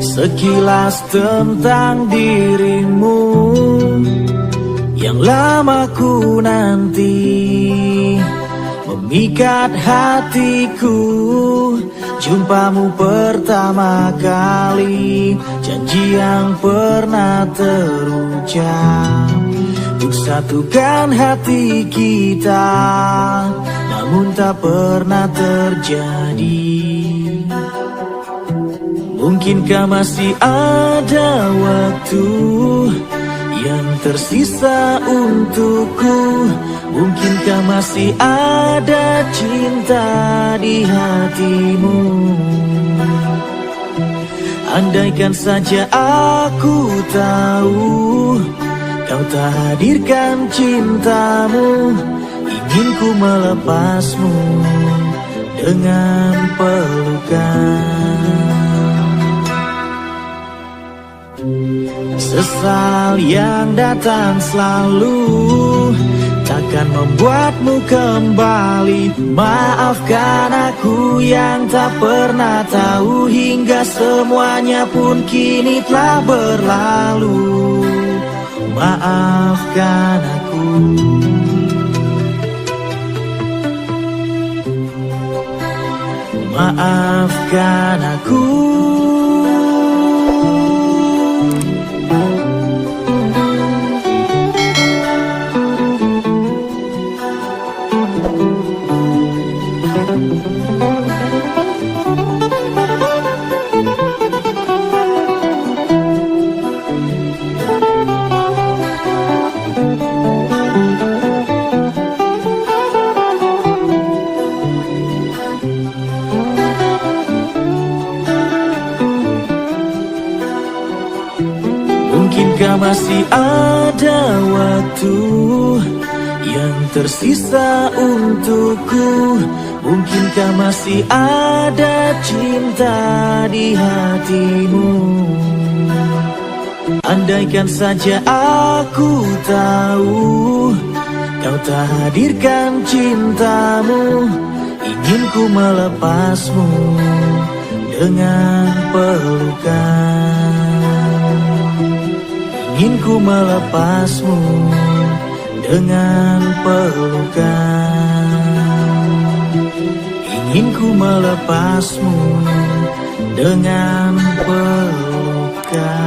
Sekilas tentang dirimu yang lama ku nanti, memikat hatiku. Jumpamu pertama kali, janji yang pernah terucap untuk satukan hati kita, namun tak pernah terjadi. Mungkinkah masih ada waktu yang tersisa untukku? Mungkinkah masih ada cinta di hatimu? Andaikan saja aku tahu kau tak hadirkan cintamu, ingin ku melepasmu dengan pelukan. Sesal yang datang selalu takkan membuatmu kembali. Maafkan aku yang tak pernah tahu, hingga semuanya pun kini telah berlalu. Maafkan aku. Maafkan aku. Mungkinkah masih ada waktu yang tersisa untukku? Mungkinkah masih ada cinta di hatimu? Andaikan saja aku tahu kau tak hadirkan cintamu, ingin ku melepasmu dengan pelukan. Ingin ku melepasmu dengan pelukan. Ingin ku melepasmu dengan pelukan.